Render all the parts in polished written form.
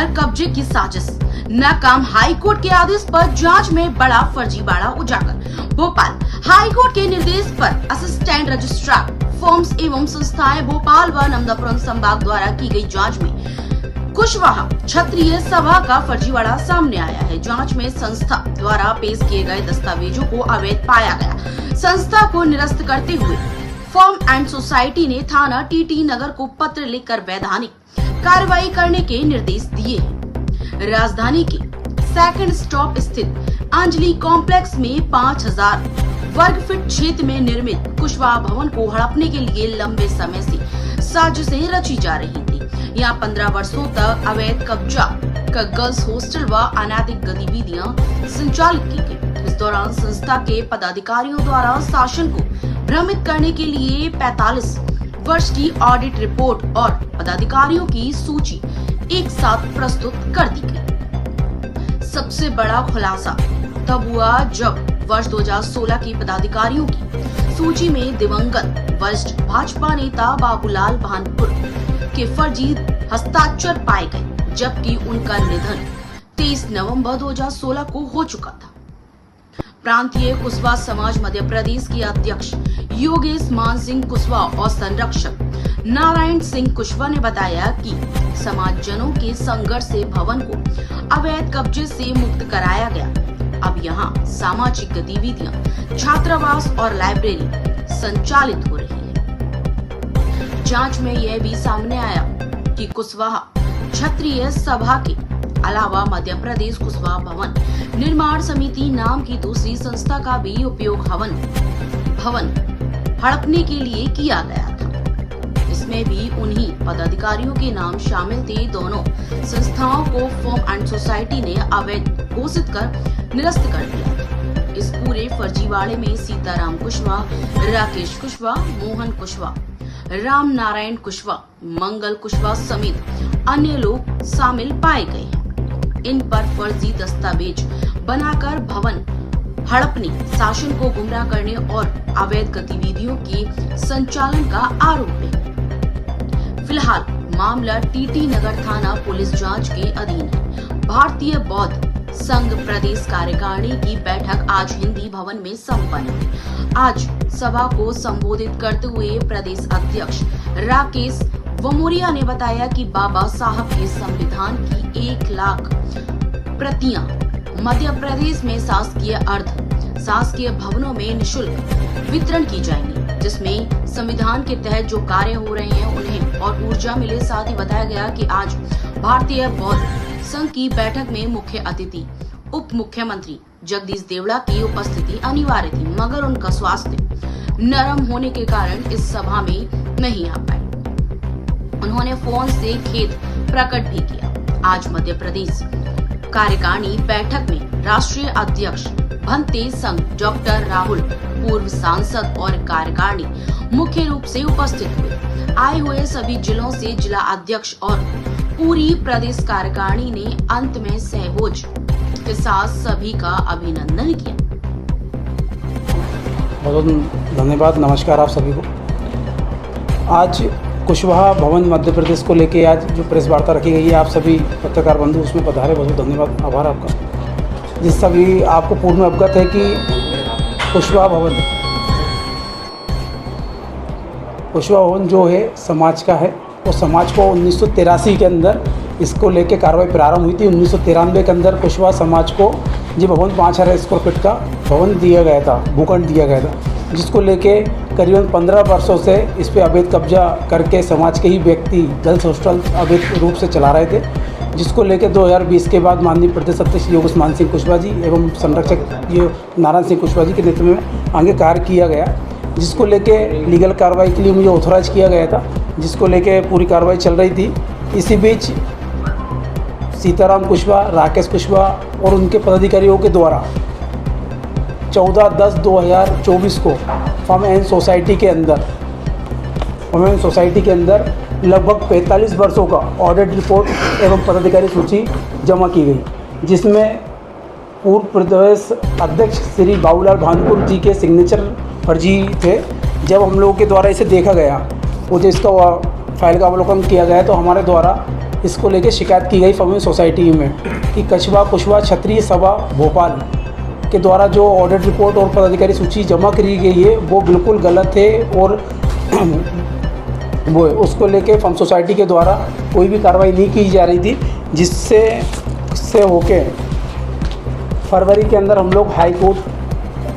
घर कब्जे की साजिश, नाकाम हाईकोर्ट के आदेश पर जांच में बड़ा फर्जीवाड़ा उजागर। भोपाल हाईकोर्ट के निर्देश पर असिस्टेंट रजिस्ट्रार फर्म्स एवं संस्थाएं भोपाल व नर्मदापुरम संभाग द्वारा की गई जांच में कुशवाहा क्षत्रिय सभा का फर्जीवाड़ा सामने आया है। जांच में संस्था द्वारा पेश किए गए दस्तावेजों को अवैध पाया गया। संस्था को निरस्त करते हुए फर्म एंड सोसाइटी ने थाना टीटी नगर को पत्र लिखकर वैधानिक कार्रवाई करने के निर्देश दिए हैं। राजधानी के सेकंड स्टॉप स्थित अंजलि कॉम्प्लेक्स में 5000 वर्ग फीट क्षेत्र में निर्मित कुशवाहा भवन को हड़पने के लिए लंबे समय से साजिशें रची जा रही थी। यहाँ 15 वर्षों तक अवैध कब्जा का गर्ल्स हॉस्टल व अनैतिक गतिविधियां संचालित की गई। इस दौरान संस्था के पदाधिकारियों द्वारा शासन को भ्रमित करने के लिए 45 वर्ष की ऑडिट रिपोर्ट और पदाधिकारियों की सूची एक साथ प्रस्तुत कर दी गई। सबसे बड़ा खुलासा तब हुआ जब वर्ष 2016 की पदाधिकारियों की सूची में दिवंगत वरिष्ठ भाजपा नेता बाबूलाल भानपुर के फर्जी हस्ताक्षर पाए गए, जबकि उनका निधन 23 नवंबर 2016 को हो चुका था। प्रांतीय कुशवाहा समाज मध्य प्रदेश के अध्यक्ष योगेश मान सिंह कुशवाहा और संरक्षक नारायण सिंह कुशवाहा ने बताया कि समाजजनों के संघर्ष से भवन को अवैध कब्जे से मुक्त कराया गया। अब यहाँ सामाजिक गतिविधियां, छात्रावास और लाइब्रेरी संचालित हो रही है। जांच में यह भी सामने आया कि कुशवाहा क्षत्रिय सभा के अलावा मध्य प्रदेश कुशवाहा भवन निर्माण समिति नाम की दूसरी संस्था का भी उपयोग भवन हड़पने के लिए किया गया था। इसमें भी उन्हीं पदाधिकारियों के नाम शामिल थे। दोनों संस्थाओं को फर्म एंड सोसाइटी ने अवैध घोषित कर निरस्त कर दिया। इस पूरे फर्जीवाड़े में सीताराम कुशवाहा, राकेश कुशवाहा, मोहन कुशवाहा, राम नारायण कुशवाहा, मंगल कुशवाहा समेत अन्य लोग शामिल पाए गए हैं। इन पर फर्जी दस्तावेज बनाकर भवन हड़पने, शासन को गुमराह करने और अवैध गतिविधियों के संचालन का आरोप है। फिलहाल मामला टीटी नगर थाना पुलिस जांच के अधीन है। भारतीय बौद्ध संघ प्रदेश कार्यकारिणी की बैठक आज हिंदी भवन में संपन्न हुई। आज सभा को संबोधित करते हुए प्रदेश अध्यक्ष राकेश वमोरिया ने बताया कि बाबा साहब के संविधान की 1 लाख प्रतियां मध्य प्रदेश में शासकीय भवनों में निःशुल्क वितरण की जाएंगी, जिसमें संविधान के तहत जो कार्य हो रहे हैं उन्हें और ऊर्जा मिले। साथ ही बताया गया कि आज भारतीय बौद्ध संघ की बैठक में मुख्य अतिथि उप मुख्यमंत्री जगदीश देवड़ा की उपस्थिति अनिवार्य थी, मगर उनका स्वास्थ्य नरम होने के कारण इस सभा में नहीं आ पाए। उन्होंने फोन से खेद प्रकट भी किया। आज मध्य प्रदेश कार्यकारिणी बैठक में राष्ट्रीय अध्यक्ष भंते संघ डॉक्टर राहुल, पूर्व सांसद और कार्यकारिणी मुख्य रूप से उपस्थित हुए। आए हुए सभी जिलों से जिला अध्यक्ष और पूरी प्रदेश कार्यकारिणी ने अंत में सहभोज के साथ सभी का अभिनंदन किया। बहुत धन्यवाद। नमस्कार आप सभी को। आज कुशवाहा भवन मध्य प्रदेश को लेके आज जो प्रेस वार्ता रखी गई है, आप सभी पत्रकार बंधु उसमें पधारे, बहुत धन्यवाद, आभार आपका। जिस सभी आपको पूर्ण अवगत है कि कुशवाहा भवन जो है समाज का है। वो समाज को 1983 के अंदर इसको लेके कार्रवाई प्रारंभ हुई थी। 1993 के अंदर कुशवाहा समाज को ये भवन 5000 स्क्वायर फीट का भवन दिया गया था, भूखंड दिया गया था, जिसको लेके करीबन 15 वर्षों से इस पर अवैध कब्जा करके समाज के ही व्यक्ति गर्ल्स हॉस्टल अवैध रूप से चला रहे थे, जिसको लेके 2020 के बाद माननीय प्रदेश अध्यक्ष योगेश मान सिंह कुशवाहा जी एवं संरक्षक नारायण सिंह कुशवाहा जी के नेतृत्व में आगे कार्य किया गया, जिसको लेके लीगल कार्रवाई के लिए मुझे ऑथोराइज किया गया था, जिसको लेके पूरी कार्रवाई चल रही थी। इसी बीच सीताराम कुशवाहा, राकेश कुशवाहा और उनके पदाधिकारियों के द्वारा 14/10/2024 को फर्म एंड सोसाइटी के अंदर लगभग 45 वर्षों का ऑडिट रिपोर्ट एवं पदाधिकारी सूची जमा की गई, जिसमें पूर्व प्रदेश अध्यक्ष श्री बाबूलाल भानपुर जी के सिग्नेचर फर्जी थे। जब हम लोगों के द्वारा इसे देखा गया, मुझे इसका फाइल का अवलोकन किया गया, तो हमारे द्वारा इसको लेके शिकायत की गई फॉर्मिंग सोसाइटी में कि कछवा कुशवा क्षत्रिय सभा भोपाल के द्वारा जो ऑडिट रिपोर्ट और पदाधिकारी सूची जमा करी गई है वो बिल्कुल गलत है और वो उसको लेके फॉर्म सोसाइटी के द्वारा कोई भी कार्रवाई नहीं की जा रही थी, जिससे होके फरवरी के अंदर हम लोग हाई कोर्ट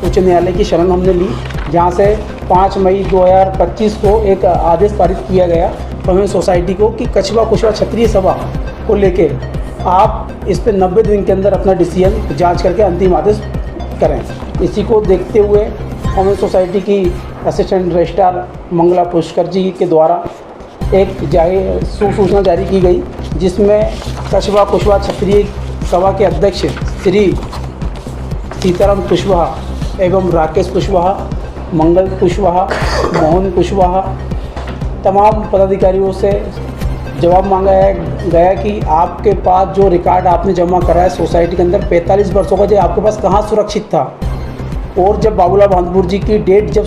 उच्च न्यायालय की शरण हमने ली, जहाँ से 5 मई 2025 को एक आदेश पारित किया गया फॉर्मिंग सोसाइटी को कि कछवा कुशवा क्षत्रिय सभा को लेके आप इस पे 90 दिन के अंदर अपना डिसीजन जांच करके अंतिम आदेश करें। इसी को देखते हुए फॉर्मिंग सोसाइटी की असिस्टेंट रजिस्ट्रार मंगला पुष्कर जी के द्वारा एक सूचना जारी की गई, जिसमें कछवा कुशवा क्षत्रिय सभा के अध्यक्ष श्री सीताराम कुशवाहा एवं राकेश कुशवाहा, मंगल कुशवाहा, मोहन कुशवाहा तमाम पदाधिकारियों से जवाब मांगा गया कि आपके पास जो रिकॉर्ड आपने जमा करा है सोसाइटी के अंदर 45 वर्षों का, जो आपके पास कहाँ सुरक्षित था। और जब बाबूलाल भानपुर जी की डेट जब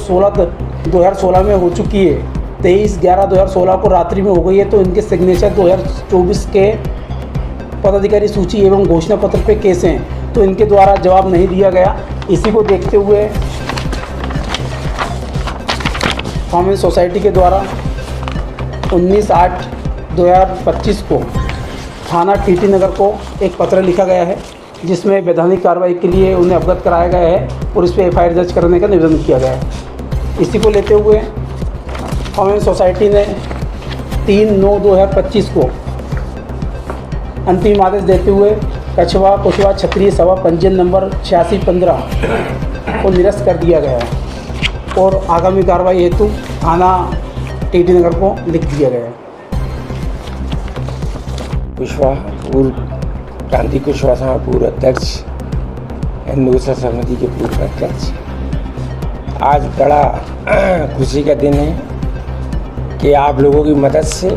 2016 में हो चुकी है, 23/11/2016 को रात्रि में हो गई है, तो इनके सिग्नेचर 2024 के पदाधिकारी सूची एवं घोषणा पत्र पे कैसे हैं, तो इनके द्वारा जवाब नहीं दिया गया। इसी को देखते हुए फॉर्मिंग सोसाइटी के द्वारा 19/8/2025 को थाना टीटी नगर को एक पत्र लिखा गया है, जिसमें वैधानिक कार्रवाई के लिए उन्हें अवगत कराया गया है और इस पर FIR दर्ज करने का निवेदन किया गया है। इसी को लेते हुए फॉर्मिंग सोसाइटी ने 3/9/2025 को अंतिम आदेश देते हुए कछवा कुशवा क्षत्रिय सभा पंजीयन नंबर 8615 को निरस्त कर दिया गया है और आगामी कार्रवाई हेतु थाना टीटी नगर को लिख दिया गया है। कुशवाहा पूर्व क्रांति कुशवाहा पूर्व अध्यक्ष, हिंदू समिति के पूर्व अध्यक्ष। आज बड़ा खुशी का दिन है कि आप लोगों की मदद से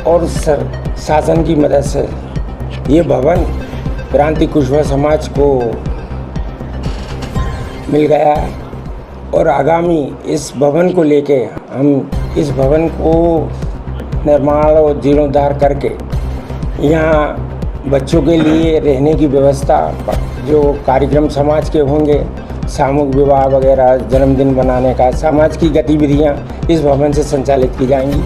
और शासन की मदद से ये भवन क्रांति कुशवाहा समाज को मिल गया है और आगामी इस भवन को लेके हम इस भवन को निर्माण और जीर्णोद्धार करके यहाँ बच्चों के लिए रहने की व्यवस्था, जो कार्यक्रम समाज के होंगे, सामूहिक विवाह वगैरह, जन्मदिन बनाने का, समाज की गतिविधियाँ इस भवन से संचालित की जाएंगी।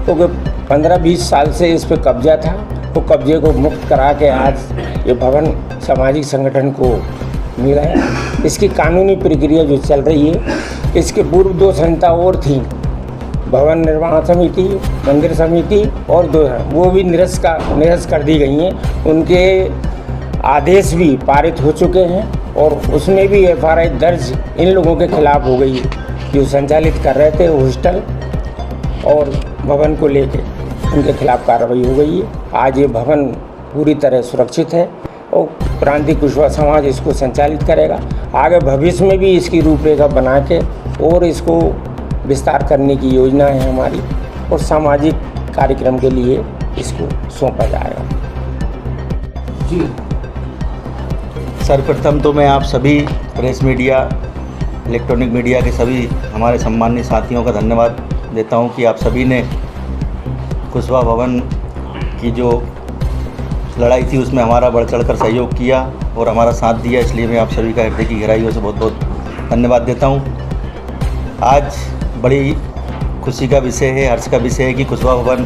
क्योंकि 15-20 साल से इस पर कब्जा था, तो कब्जे को मुक्त करा के आज ये भवन सामाजिक संगठन को मिला है। इसकी कानूनी प्रक्रिया जो चल रही है, इसके पूर्व 2 संस्था और थी, भवन निर्माण समिति, मंदिर समिति और 2, वो भी निरस्त कर दी गई हैं। उनके आदेश भी पारित हो चुके हैं और उसमें भी FIR दर्ज इन लोगों के खिलाफ हो गई है जो संचालित कर रहे थे हॉस्टल और भवन को लेके, उनके खिलाफ कार्रवाई हो गई है। आज ये भवन पूरी तरह सुरक्षित है और क्रांति कुशवाहा समाज इसको संचालित करेगा। आगे भविष्य में भी इसकी रूपरेखा बना के और इसको विस्तार करने की योजना है हमारी और सामाजिक कार्यक्रम के लिए इसको सौंपा जाएगा। जी सर्वप्रथम तो मैं आप सभी प्रेस मीडिया, इलेक्ट्रॉनिक मीडिया के सभी हमारे सम्मानित साथियों का धन्यवाद देता हूं कि आप सभी ने कुशवाहा भवन की जो लड़ाई थी उसमें हमारा बढ़ चढ़कर सहयोग किया और हमारा साथ दिया, इसलिए मैं आप सभी का हृदय की गहराइयों से बहुत बहुत धन्यवाद देता हूं। आज बड़ी खुशी का विषय है, हर्ष का विषय है कि कुशवाहा भवन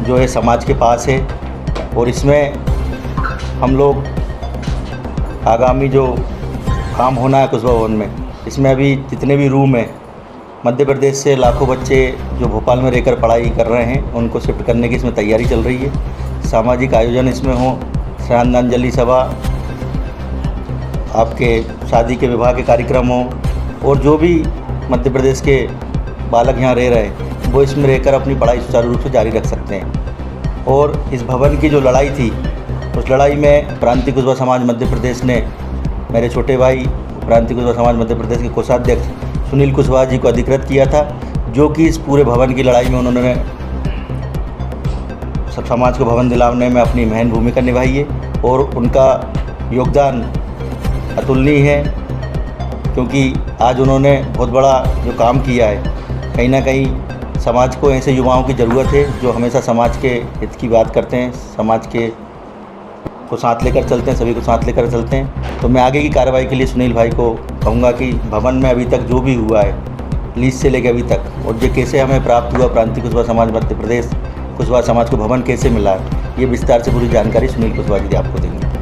जो है समाज के पास है और इसमें हम लोग आगामी जो काम होना है कुशवाहा भवन में, इसमें अभी जितने भी रूम हैं, मध्य प्रदेश से लाखों बच्चे जो भोपाल में रहकर पढ़ाई कर रहे हैं उनको शिफ्ट करने की इसमें तैयारी चल रही है। सामाजिक आयोजन इसमें हो, श्रद्धांजलि सभा, आपके शादी के विवाह के कार्यक्रम हो और जो भी मध्य प्रदेश के बालक यहाँ रह रहे हैं वो इसमें रहकर अपनी पढ़ाई सुचारू रूप से जारी रख सकते हैं। और इस भवन की जो लड़ाई थी उस लड़ाई में क्रांति कुशवाहा समाज मध्य प्रदेश ने मेरे छोटे भाई क्रांति कुशवाहा समाज मध्य प्रदेश के कोषाध्यक्ष सुनील कुशवाहा जी को अधिकृत किया था, जो कि इस पूरे भवन की लड़ाई में उन्होंने सब समाज को भवन दिलाने में अपनी महन भूमिका निभाई है और उनका योगदान अतुलनीय है, क्योंकि आज उन्होंने बहुत बड़ा जो काम किया है, कहीं ना कहीं समाज को ऐसे युवाओं की ज़रूरत है जो हमेशा समाज के हित की बात करते हैं, समाज के को साथ लेकर चलते हैं, सभी को साथ लेकर चलते हैं। तो मैं आगे की कार्रवाई के लिए सुनील भाई को कहूँगा कि भवन में अभी तक जो भी हुआ है लीज से लेकर अभी तक, और जो कैसे हमें प्राप्त हुआ प्रांतीय कुशवाहा समाज मध्य प्रदेश कुशवाहा समाज को भवन कैसे मिला है, ये विस्तार से पूरी जानकारी सुनील कुशवाहा जी आपको देंगे।